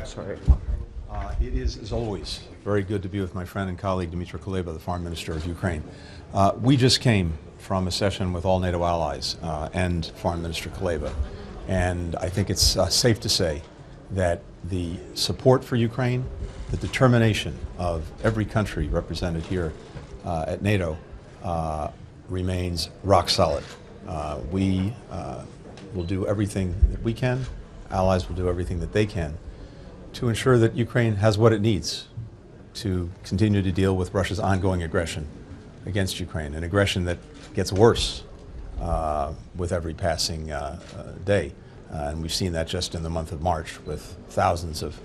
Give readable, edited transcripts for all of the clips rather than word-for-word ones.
Sorry. It is, as always, very good to be with my friend and colleague Dmytro Kuleba, the Foreign Minister of Ukraine. We just came from a session with all NATO allies and Foreign Minister Kuleba, and I think it's safe to say that the support for Ukraine, the determination of every country represented here at NATO remains rock solid. We will do everything that we can, allies will do everything that they can to ensure that Ukraine has what it needs to continue to deal with Russia's ongoing aggression against Ukraine, an aggression that gets worse with every passing day. And we've seen that just in the month of March with thousands of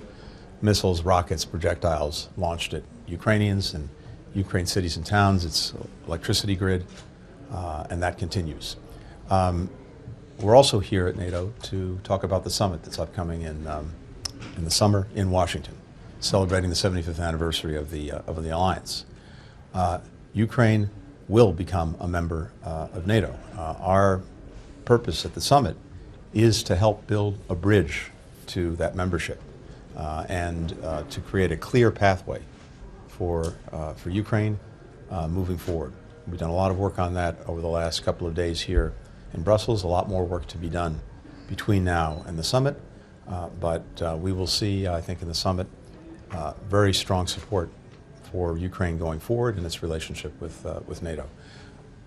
missiles, rockets, projectiles launched at Ukrainians and Ukraine cities and towns, its electricity grid, and that continues. We're also here at NATO to talk about the summit that's upcoming in the summer in Washington, celebrating the 75th anniversary of the alliance. Ukraine will become a member of NATO. Our purpose at the summit is to help build a bridge to that membership and to create a clear pathway for Ukraine moving forward. We've done a lot of work on that over the last couple of days here in Brussels, a lot more work to be done between now and the summit, but we will see, I think, in the summit, very strong support for Ukraine going forward in its relationship with NATO.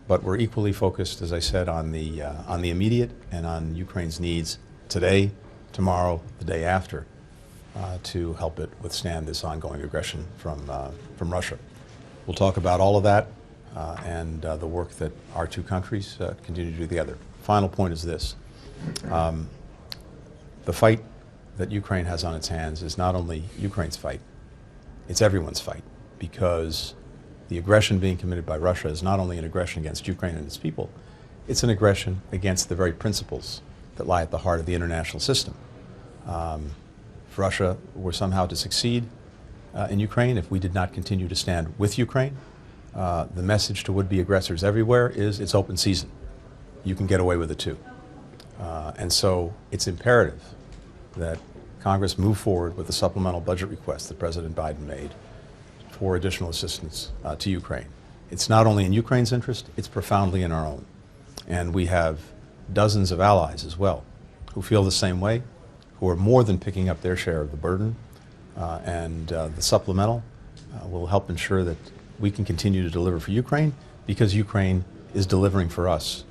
But we're equally focused, as I said, on the immediate and on Ukraine's needs today, tomorrow, the day after, to help it withstand this ongoing aggression from Russia. We'll talk about all of that and the work that our two countries continue to do together. Final point is this. The fight that Ukraine has on its hands is not only Ukraine's fight, it's everyone's fight, because the aggression being committed by Russia is not only an aggression against Ukraine and its people, it's an aggression against the very principles that lie at the heart of the international system. If Russia were somehow to succeed in Ukraine, if we did not continue to stand with Ukraine, the message to would-be aggressors everywhere is it's open season. You can get away with it too. And so it's imperative that Congress move forward with the supplemental budget request that President Biden made for additional assistance to Ukraine. It's not only in Ukraine's interest, it's profoundly in our own. And we have dozens of allies as well who feel the same way, who are more than picking up their share of the burden. And the supplemental will help ensure that we can continue to deliver for Ukraine, because Ukraine is delivering for us,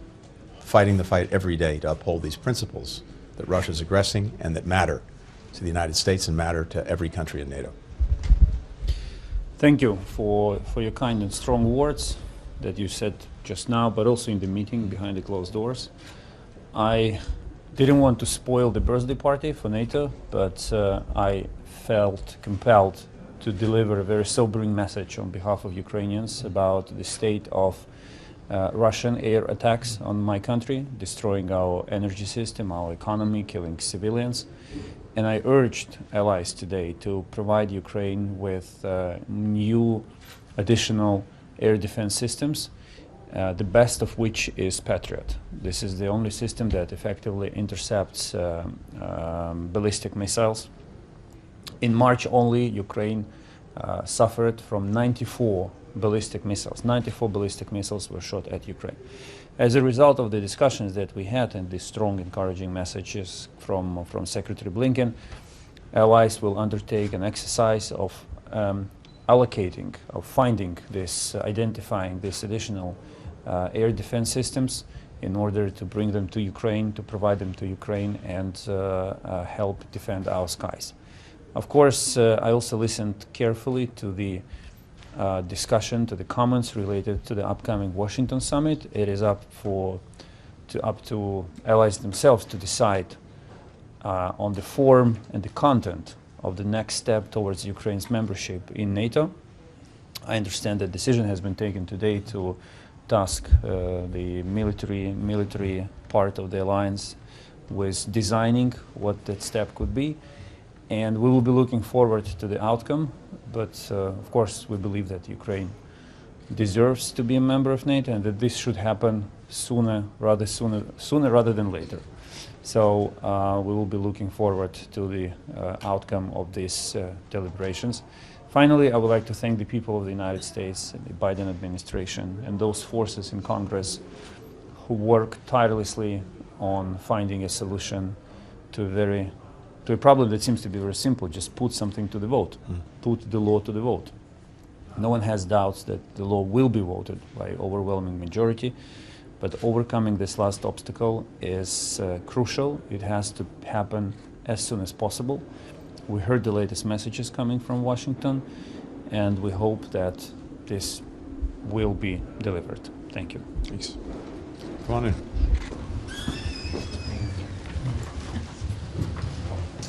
fighting the fight every day to uphold these principles that Russia is aggressing and that matter to the United States and matter to every country in NATO. Thank you for your kind and strong words that you said just now, but also in the meeting behind the closed doors. I didn't want to spoil the birthday party for NATO, but I felt compelled to deliver a very sobering message on behalf of Ukrainians about the state of Russian air attacks on my country, destroying our energy system, our economy, killing civilians. And I urged allies today to provide Ukraine with new additional air defense systems, the best of which is Patriot. This is the only system that effectively intercepts ballistic missiles. In March only, Ukraine suffered from 94 ballistic missiles. 94 ballistic missiles were shot at Ukraine. As a result of the discussions that we had and the strong encouraging messages from Secretary Blinken, allies will undertake an exercise of allocating, of finding this, identifying these additional air defense systems in order to bring them to Ukraine, to provide them to Ukraine and help defend our skies. Of course, I also listened carefully to the discussion, to the comments related to the upcoming Washington summit. It is up to allies themselves to decide on the form and the content of the next step towards Ukraine's membership in NATO. I understand that decision has been taken today to task the military part of the alliance with designing what that step could be. And we will be looking forward to the outcome, but of course we believe that Ukraine deserves to be a member of NATO and that this should happen sooner rather than later. So we will be looking forward to the outcome of these deliberations. Finally, I would like to thank the people of the United States, the Biden administration, and those forces in Congress who work tirelessly on finding a solution to a problem that seems to be very simple. Just put something to the vote, put the law to the vote. No one has doubts that the law will be voted by overwhelming majority, but overcoming this last obstacle is crucial. It has to happen as soon as possible. We heard the latest messages coming from Washington, and we hope that this will be delivered. Thank you. Thanks. Come on in.